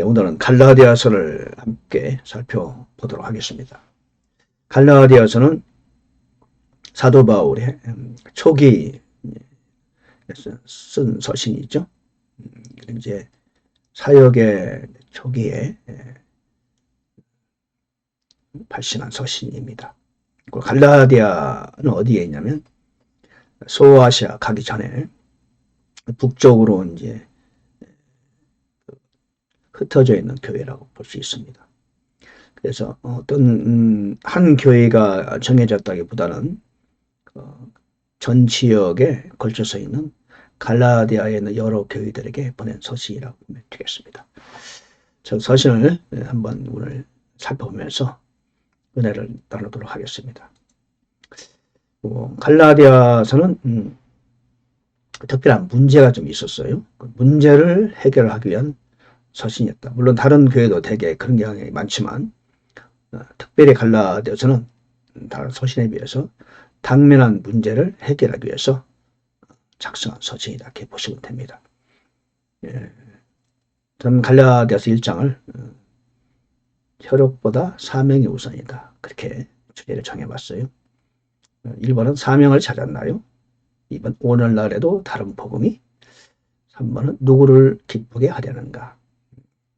오늘은 갈라디아서를 함께 살펴보도록 하겠습니다. 갈라디아서는 사도 바울의 초기 쓴 서신이죠. 이제 사역의 초기에 발신한 서신입니다. 갈라디아는 어디에 있냐면 소아시아 가기 전에 북쪽으로 이제 흩어져 있는 교회라고 볼 수 있습니다. 그래서 어떤 한 교회가 정해졌다기보다는 전 지역에 걸쳐서 있는 갈라디아에 있는 여러 교회들에게 보낸 서신이라고 보면 되겠습니다. 저 서신을 한번 오늘 살펴보면서 은혜를 나누도록 하겠습니다. 갈라디아서는 특별한 문제가 좀 있었어요. 그 문제를 해결하기 위한 서신이었다. 물론 다른 교회도 되게 그런 경향이 많지만 특별히 갈라디아서는 다른 서신에 비해서 당면한 문제를 해결하기 위해서 작성한 서신이다. 이렇게 보시면 됩니다. 저는 갈라디아서 1장을 혈육보다 사명이 우선이다. 그렇게 주제를 정해봤어요. 1번은 사명을 찾았나요? 2번 오늘날에도 다른 복음이, 3번은 누구를 기쁘게 하려는가,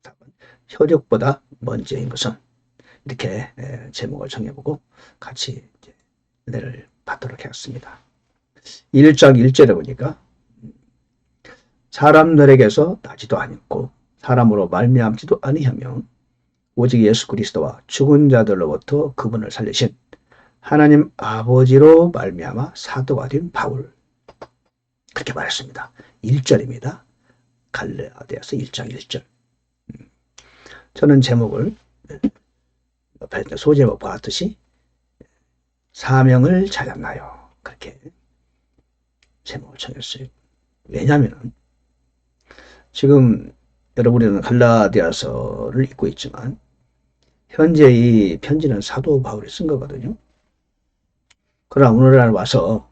4번 혈육보다 먼저인 것은. 이렇게 제목을 정해보고 같이 은혜를 받도록 하겠습니다. 1장 1절에 보니까 사람들에게서 나지도 않고 사람으로 말미암지도 아니하며 오직 예수 그리스도와 죽은 자들로부터 그분을 살리신 하나님 아버지로 말미암아 사도가 된 바울. 그렇게 말했습니다. 1절입니다. 갈라디아서 1장 1절. 저는 제목을 소제목 보았듯이 사명을 찾았나요? 그렇게 제목을 정했어요. 왜냐하면 지금 여러분은 갈라디아서를 읽고 있지만 현재 이 편지는 사도 바울이 쓴 거거든요. 그러나 오늘날 와서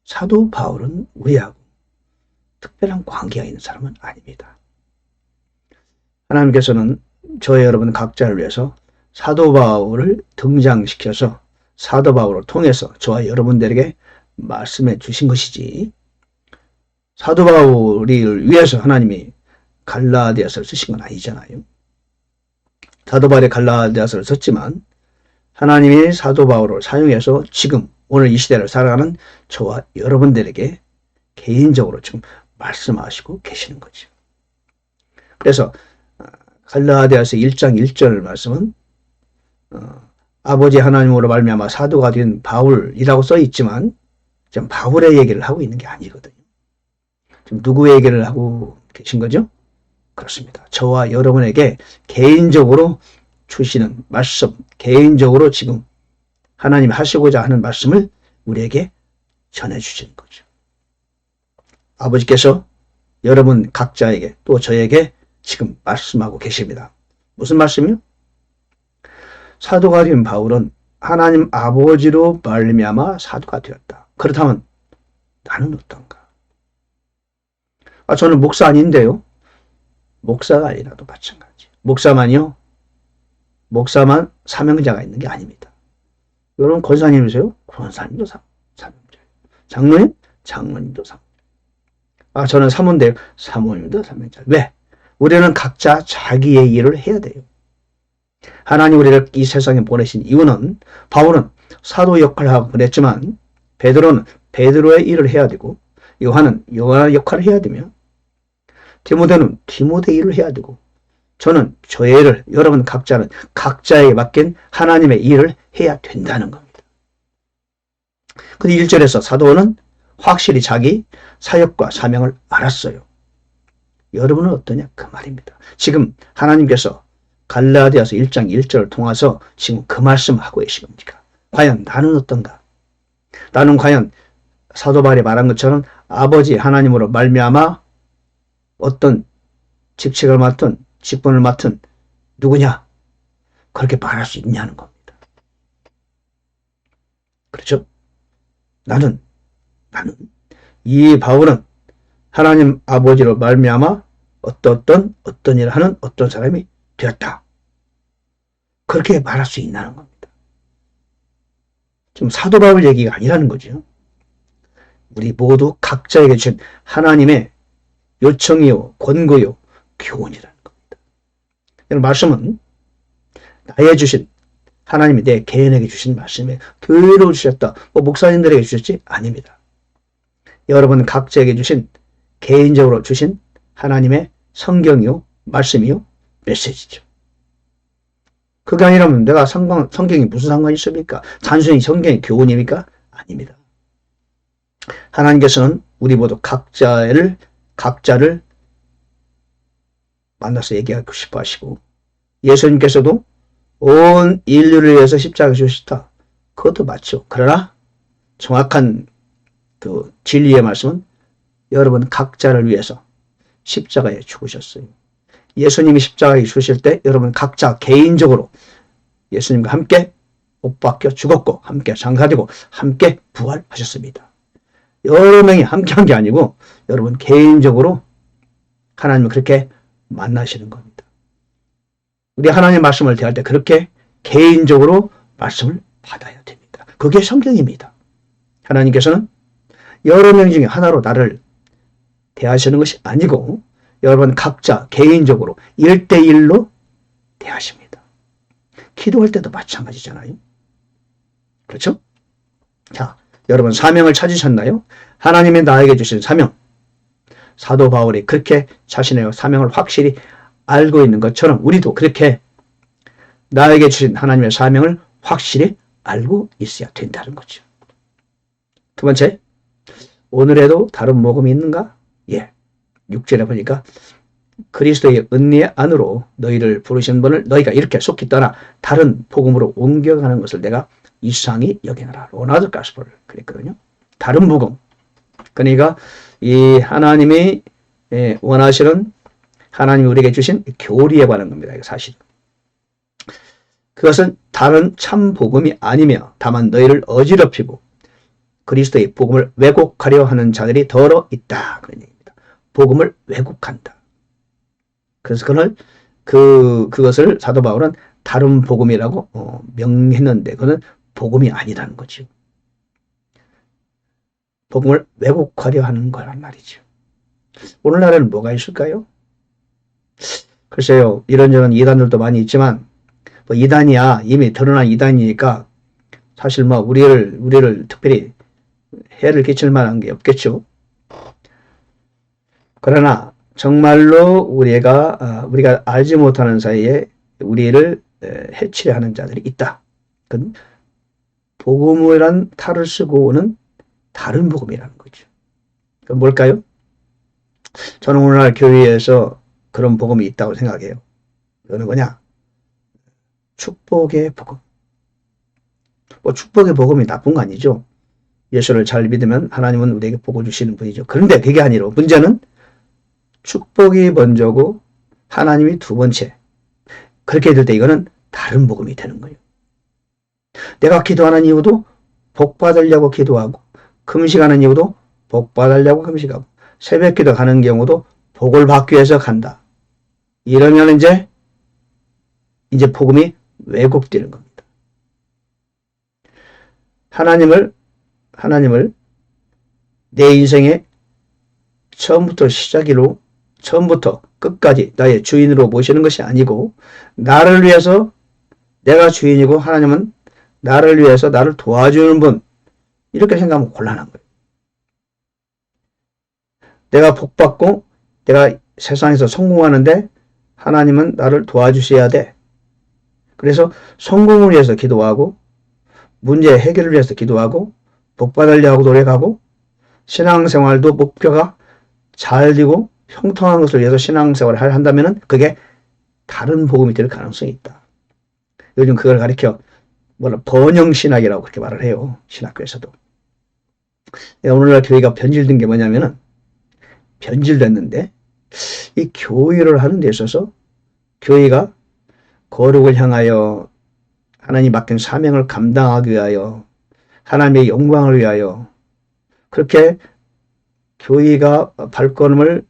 사도 바울은 우리하고 특별한 관계가 있는 사람은 아닙니다. 하나님께서는 저희 여러분 각자를 위해서 사도 바울을 등장시켜서 사도 바울을 통해서 저와 여러분들에게 말씀해 주신 것이지, 사도 바울을 위해서 하나님이 갈라디아서를 쓰신 건 아니잖아요. 사도 바울이 갈라디아서를 썼지만 하나님이 사도 바울을 사용해서 지금 오늘 이 시대를 살아가는 저와 여러분들에게 개인적으로 지금 말씀하시고 계시는 거죠. 그래서 갈라디아서 1장 1절 말씀은 아버지 하나님으로 말미암아 사도가 된 바울이라고 써 있지만 지금 바울의 얘기를 하고 있는 게 아니거든요. 지금 누구의 얘기를 하고 계신 거죠? 그렇습니다. 저와 여러분에게 개인적으로 주시는 말씀, 개인적으로 지금 하나님이 하시고자 하는 말씀을 우리에게 전해주시는 거죠. 아버지께서 여러분 각자에게 또 저에게 지금 말씀하고 계십니다. 무슨 말씀이요? 사도가 된 바울은 하나님 아버지로 말미암아 사도가 되었다. 그렇다면 나는 어떤가? 저는 목사 아닌데요. 목사가 아니라도 마찬가지. 목사만요? 목사만 사명자가 있는 게 아닙니다. 여러분 권사님이세요? 권사님도 사명자예요. 장로님? 장로님도 사명자. 저는 사모인데요. 사모님도 사명자. 왜? 우리는 각자 자기의 일을 해야 돼요. 하나님 우리를 이 세상에 보내신 이유는, 바울은 사도 역할을 하고 보냈지만 베드로는 베드로의 일을 해야 되고, 요한은 요한의 역할을 해야 되며, 디모데는 디모데의 일을 해야 되고, 저는 저의 일을, 여러분 각자는 각자에게 맡긴 하나님의 일을 해야 된다는 겁니다. 근데 1절에서 사도는 확실히 자기 사역과 사명을 알았어요. 여러분은 어떠냐? 그 말입니다. 지금 하나님께서 갈라디아서 1장 1절을 통해서 지금 그 말씀을 하고 계신 겁니까? 과연 나는 어떤가? 나는 과연 사도 바울이 말한 것처럼 아버지 하나님으로 말미암아 어떤 직책을 맡은, 직분을 맡은 누구냐? 그렇게 말할 수 있냐는 겁니다. 그렇죠? 나는 이 바울은 하나님 아버지로 말미암아 어떤 일을 하는 어떤 사람이 되었다. 그렇게 말할 수 있다는 겁니다. 지금 사도 바울 얘기가 아니라는 거죠. 우리 모두 각자에게 주신 하나님의 요청이요, 권고요, 교훈이라는 겁니다. 이런 말씀은 나에 주신, 하나님이 내 개인에게 주신 말씀에 교회로 주셨다. 목사님들에게 주셨지? 아닙니다. 여러분 각자에게 주신, 개인적으로 주신 하나님의 성경이요, 말씀이요, 메시지죠. 그게 아니라면 내가 성경이 무슨 상관이 있습니까? 단순히 성경의 교훈입니까? 아닙니다. 하나님께서는 우리 모두 각자를 만나서 얘기하고 싶어 하시고, 예수님께서도 온 인류를 위해서 십자가에 죽으셨다. 그것도 맞죠. 그러나 정확한 그 진리의 말씀은 여러분 각자를 위해서 십자가에 죽으셨어요. 예수님이 십자가에 죽으실 때 여러분 각자 개인적으로 예수님과 함께 못 박혀 죽었고 함께 장사되고 함께 부활하셨습니다. 여러 명이 함께 한 게 아니고 여러분 개인적으로 하나님을 그렇게 만나시는 겁니다. 우리 하나님 말씀을 대할 때 그렇게 개인적으로 말씀을 받아야 됩니다. 그게 성경입니다. 하나님께서는 여러 명 중에 하나로 나를 대하시는 것이 아니고 여러분 각자 개인적으로 1대1로 대하십니다. 기도할 때도 마찬가지잖아요. 그렇죠? 자, 여러분 사명을 찾으셨나요? 하나님이 나에게 주신 사명. 사도 바울이 그렇게 자신의 사명을 확실히 알고 있는 것처럼 우리도 그렇게 나에게 주신 하나님의 사명을 확실히 알고 있어야 된다는 거죠. 두 번째, 오늘에도 다른 복음이 있는가? 예. 6절에 보니까 그리스도의 은혜 안으로 너희를 부르신 분을 너희가 이렇게 속히 떠나 다른 복음으로 옮겨가는 것을 내가 이상히 여기노라. 로나드 가스펠 그랬거든요. 다른 복음. 그러니까 이 하나님이 원하시는 하나님이 우리에게 주신 교리에 관한 겁니다. 이거 사실. 그것은 다른 참 복음이 아니며 다만 너희를 어지럽히고 그리스도의 복음을 왜곡하려 하는 자들이 더러 있다. 그런 얘기입니다. 복음을 왜곡한다. 그래서 그것을 사도 바울은 다른 복음이라고 명했는데 그것은 복음이 아니라는 거죠. 복음을 왜곡하려 하는 거란 말이죠. 오늘날에는 뭐가 있을까요? 글쎄요, 이런저런 이단들도 많이 있지만 뭐 이단이야 이미 드러난 이단이니까 사실 뭐 우리를 특별히 해를 끼칠 만한 게 없겠죠. 그러나 정말로 우리가 알지 못하는 사이에 우리를 해치려 하는 자들이 있다. 그건 복음이란 탈을 쓰고 오는 다른 복음이라는 거죠. 그건 뭘까요? 저는 오늘날 교회에서 그런 복음이 있다고 생각해요. 그거는 뭐냐? 축복의 복음. 뭐 축복의 복음이 나쁜 거 아니죠. 예수를 잘 믿으면 하나님은 우리에게 복을 주시는 분이죠. 그런데 그게 아니라 문제는 축복이 먼저고 하나님이 두 번째. 그렇게 될 때 이거는 다른 복음이 되는 거예요. 내가 기도하는 이유도 복 받으려고 기도하고 금식하는 이유도 복 받으려고 금식하고 새벽 기도 가는 경우도 복을 받기 위해서 간다. 이러면 이제 복음이 왜곡되는 겁니다. 하나님을 내 인생의 처음부터 끝까지 나의 주인으로 모시는 것이 아니고 나를 위해서 내가 주인이고 하나님은 나를 위해서 나를 도와주는 분 이렇게 생각하면 곤란한 거예요. 내가 복받고 내가 세상에서 성공하는데 하나님은 나를 도와주셔야 돼. 그래서 성공을 위해서 기도하고 문제 해결을 위해서 기도하고 복받으려고 노력하고 신앙생활도 목표가 잘 되고 형통한 것을 위해서 신앙생활을 한다면 그게 다른 복음이 될 가능성이 있다. 요즘 그걸 가리켜 번영신학이라고 그렇게 말을 해요. 신학교에서도. 오늘날 교회가 변질된 게 뭐냐면은 변질됐는데 이 교회를 하는 데 있어서 교회가 거룩을 향하여 하나님 맡긴 사명을 감당하기 위하여 하나님의 영광을 위하여 그렇게 교회가 발걸음을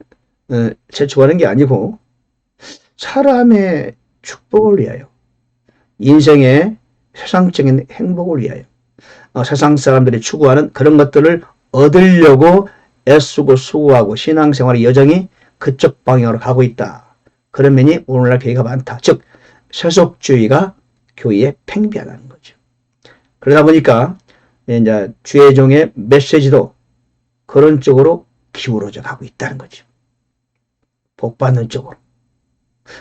재촉하는 게 아니고 사람의 축복을 위하여, 인생의 세상적인 행복을 위하여, 세상 사람들이 추구하는 그런 것들을 얻으려고 애쓰고 수고하고 신앙생활의 여정이 그쪽 방향으로 가고 있다. 그런 면이 오늘날 교회가 많다. 즉 세속주의가 교회에 팽배하다는 거죠. 그러다 보니까 이제 주의 종의 메시지도 그런 쪽으로 기울어져 가고 있다는 거죠. 복 받는 쪽으로.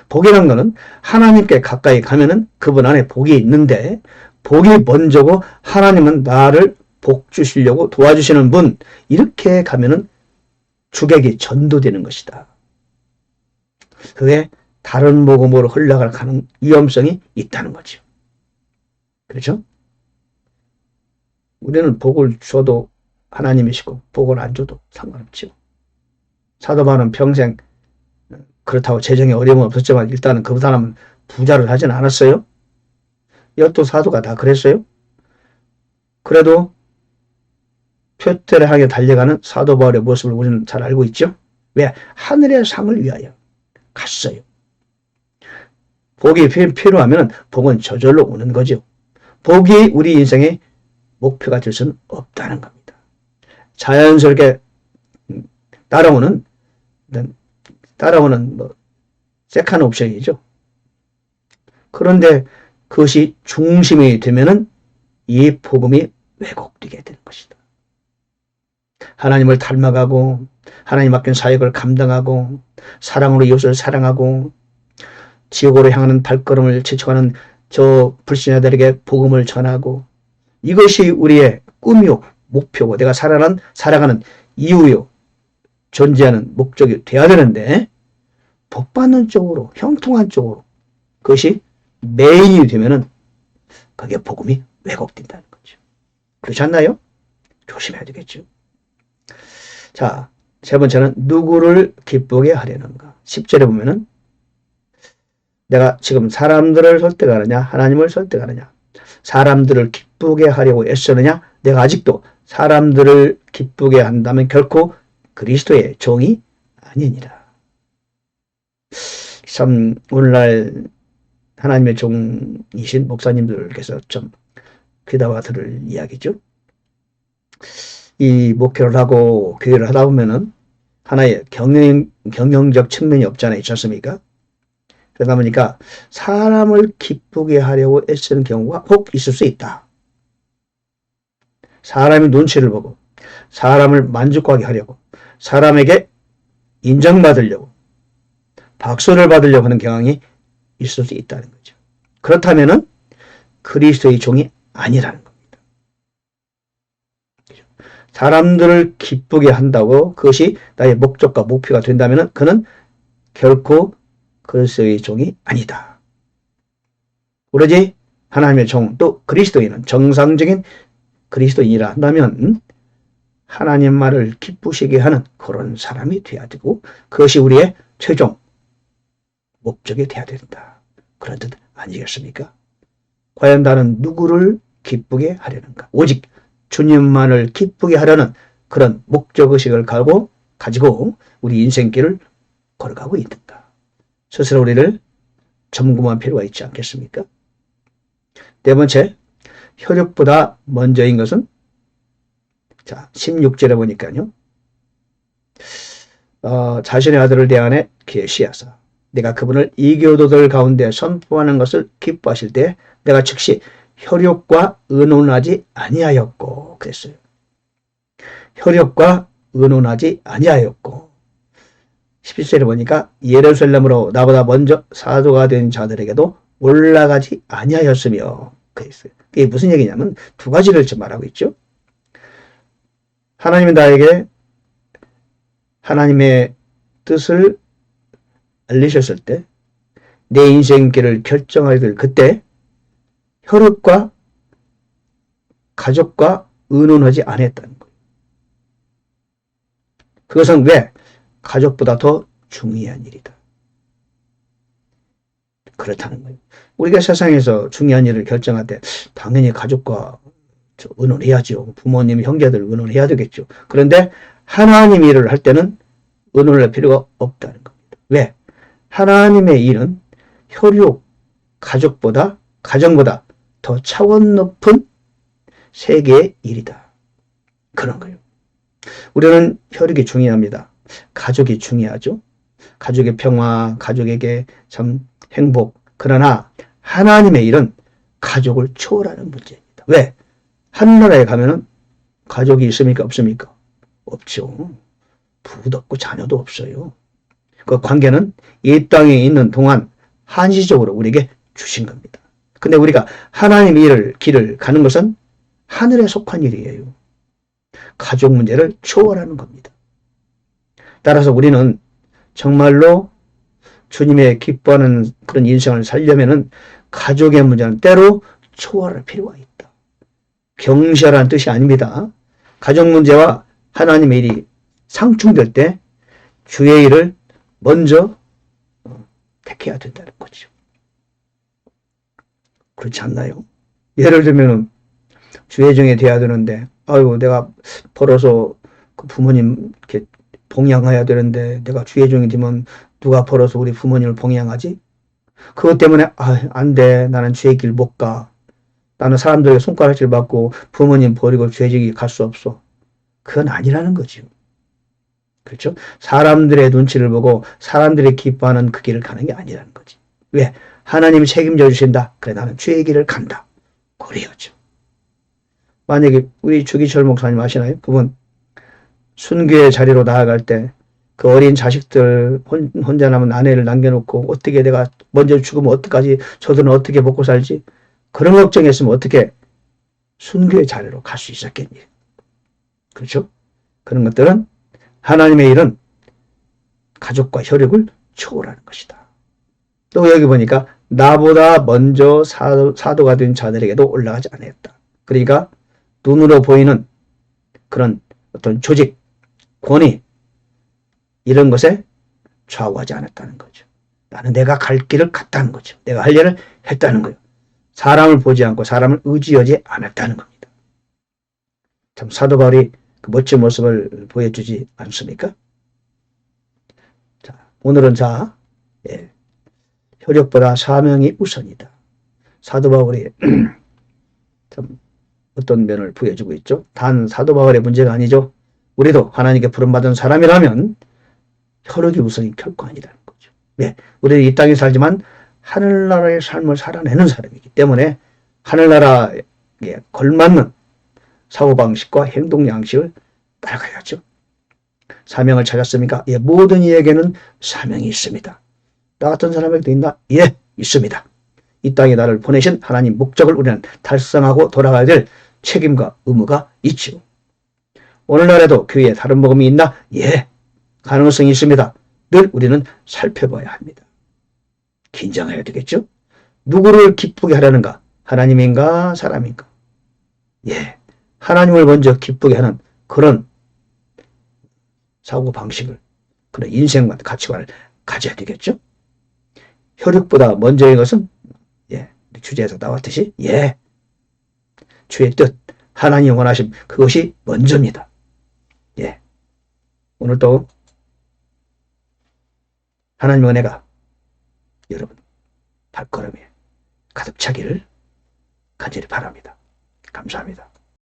복이라는 거는 하나님께 가까이 가면은 그분 안에 복이 있는데, 복이 먼저고 하나님은 나를 복 주시려고 도와주시는 분, 이렇게 가면은 주객이 전도되는 것이다. 그게 다른 복음으로 흘러갈 위험성이 있다는 거죠. 그렇죠? 우리는 복을 줘도 하나님이시고 복을 안 줘도 상관없죠. 사도 바울은 평생 그렇다고 재정에 어려움은 없었지만 일단은 그 사람은 부자를 하진 않았어요. 여도 사도가 다 그랬어요. 그래도 표대를 향해 달려가는 사도 바울의 모습을 우리는 잘 알고 있죠. 왜? 하늘의 상을 위하여 갔어요. 복이 필요하면 복은 저절로 오는 거죠. 복이 우리 인생의 목표가 될 수는 없다는 겁니다. 자연스럽게 따라오는 세컨 옵션이죠. 그런데 그것이 중심이 되면은 이 복음이 왜곡되게 되는 것이다. 하나님을 닮아가고 하나님 맡긴 사역을 감당하고 사랑으로 이웃을 사랑하고 지옥으로 향하는 발걸음을 지쳐가는 저 불신자들에게 복음을 전하고, 이것이 우리의 꿈이요 목표고 내가 살아가는 이유요 존재하는 목적이 돼야 되는데, 복받는 쪽으로 형통한 쪽으로 그것이 메인이 되면은 그게 복음이 왜곡된다는 거죠. 그렇지 않나요? 조심해야 되겠죠. 자, 세 번째는 누구를 기쁘게 하려는가. 10절에 보면은 내가 지금 사람들을 설득하느냐 하나님을 설득하느냐, 사람들을 기쁘게 하려고 애쓰느냐, 내가 아직도 사람들을 기쁘게 한다면 결코 그리스도의 종이 아니니라. 참 오늘날 하나님의 종이신 목사님들께서 좀 귀담아 들을 이야기죠. 이 목회를 하고 교회를 하다 보면은 하나의 경영적 측면이 없잖아요. 있지 않습니까? 그러다 보니까 사람을 기쁘게 하려고 애쓰는 경우가 혹 있을 수 있다. 사람의 눈치를 보고 사람을 만족하게 하려고, 사람에게 인정받으려고, 박수를 받으려고 하는 경향이 있을 수 있다는 거죠. 그렇다면은 그리스도의 종이 아니라는 겁니다. 사람들을 기쁘게 한다고 그것이 나의 목적과 목표가 된다면은 그는 결코 그리스도의 종이 아니다. 오로지 하나님의 종, 또 그리스도인은 정상적인 그리스도인이라 한다면 하나님 말을 기쁘시게 하는 그런 사람이 되어야 되고, 그것이 우리의 최종 목적이 되어야 된다. 그런 뜻 아니겠습니까? 과연 나는 누구를 기쁘게 하려는가? 오직 주님만을 기쁘게 하려는 그런 목적의식을 가지고 우리 인생길을 걸어가고 있는가? 스스로 우리를 점검할 필요가 있지 않겠습니까? 네 번째, 혈육보다 먼저인 것은, 자, 16절에 보니까요. 자신의 아들을 대안에 계시하사 내가 그분을 이교도들 가운데 선포하는 것을 기뻐하실 때 내가 즉시 혈육과 의논하지 아니하였고, 그랬어요. 혈육과 의논하지 아니하였고, 17절에 보니까 예루살렘으로 나보다 먼저 사도가 된 자들에게도 올라가지 아니하였으며, 그랬어요. 이게 무슨 얘기냐면 두 가지를 지금 말하고 있죠. 하나님은 나에게 하나님의 뜻을 알리셨을 때, 내 인생길을 결정하게 될 그때 혈육과 가족과 의논하지 않았다는 거예요. 그것은 왜? 가족보다 더 중요한 일이다. 그렇다는 거예요. 우리가 세상에서 중요한 일을 결정할 때 당연히 가족과 의논해야죠. 부모님, 형제들 의논해야 되겠죠. 그런데 하나님 일을 할 때는 의논을 할 필요가 없다는 겁니다. 왜? 하나님의 일은 혈육, 가정보다 더 차원 높은 세계의 일이다. 그런 거예요. 우리는 혈육이 중요합니다. 가족이 중요하죠. 가족의 평화, 가족에게 참 행복. 그러나 하나님의 일은 가족을 초월하는 문제입니다. 왜? 하늘나라에 가면은 가족이 있습니까? 없습니까? 없죠. 부도 없고 자녀도 없어요. 그 관계는 이 땅에 있는 동안 한시적으로 우리에게 주신 겁니다. 근데 우리가 하나님의 길을 가는 것은 하늘에 속한 일이에요. 가족 문제를 초월하는 겁니다. 따라서 우리는 정말로 주님의 기뻐하는 그런 인생을 살려면은 가족의 문제는 때로 초월할 필요가 있다. 경시하라는 뜻이 아닙니다. 가족 문제와 하나님의 일이 상충될 때 주의 일을 먼저 택해야 된다는 거죠. 그렇지 않나요? 예를 들면 주의 종이 돼야 되는데 아유 내가 벌어서 그 부모님 이렇게 봉양해야 되는데 내가 주의 종이 되면 누가 벌어서 우리 부모님을 봉양하지? 그것 때문에 안 돼. 나는 주의 길 못 가. 나는 사람들에게 손가락질 받고 부모님 버리고 주의 길 갈 수 없어. 그건 아니라는 거죠. 그렇죠? 사람들의 눈치를 보고 사람들이 기뻐하는 그 길을 가는 게 아니라는 거지. 왜? 하나님이 책임져 주신다. 그래 나는 주의 길을 간다. 그래야죠. 만약에 우리 주기철 목사님 아시나요? 그분 순교의 자리로 나아갈 때 그 어린 자식들 혼자 남은 아내를 남겨놓고 어떻게 내가 먼저 죽으면 어떡하지? 저들은 어떻게 먹고 살지? 그런 걱정했으면 어떻게 순교의 자리로 갈 수 있었겠니? 그렇죠? 그런 것들은 하나님의 일은 가족과 혈육을 초월하는 것이다. 또 여기 보니까 나보다 먼저 사도가 된 자들에게도 올라가지 않았다. 그러니까 눈으로 보이는 그런 어떤 조직, 권위 이런 것에 좌우하지 않았다는 거죠. 나는 내가 갈 길을 갔다는 거죠. 내가 할 일을 했다는 거예요. 사람을 보지 않고 사람을 의지하지 않았다는 겁니다. 참 사도 바울이 그 멋진 모습을 보여주지 않습니까? 자, 오늘은 혈육보다 사명이 우선이다. 사도 바울이 참 어떤 면을 보여주고 있죠. 단 사도 바울의 문제가 아니죠. 우리도 하나님께 부름받은 사람이라면 혈육이 우선이 결코 아니라는 거죠. 왜? 우리는 이 땅에 살지만 하늘나라의 삶을 살아내는 사람이기 때문에 하늘나라에 걸맞는 사고방식과 행동 양식을 따라가야죠. 사명을 찾았습니까? 예, 모든 이에게는 사명이 있습니다. 나 같은 사람에게도 있나? 예, 있습니다. 이 땅에 나를 보내신 하나님 목적을 우리는 달성하고 돌아가야 될 책임과 의무가 있죠. 오늘날에도 교회에 다른 복음이 있나? 예, 가능성이 있습니다. 늘 우리는 살펴봐야 합니다. 긴장해야 되겠죠? 누구를 기쁘게 하려는가? 하나님인가? 사람인가? 예, 하나님을 먼저 기쁘게 하는 그런 사고방식을, 그런 인생관, 가치관을 가져야 되겠죠? 혈육보다 먼저인 것은 주제에서 나왔듯이 주의 뜻, 하나님 원하심 그것이 먼저입니다. 오늘도 하나님의 은혜가 여러분 발걸음에 가득 차기를 간절히 바랍니다. 감사합니다.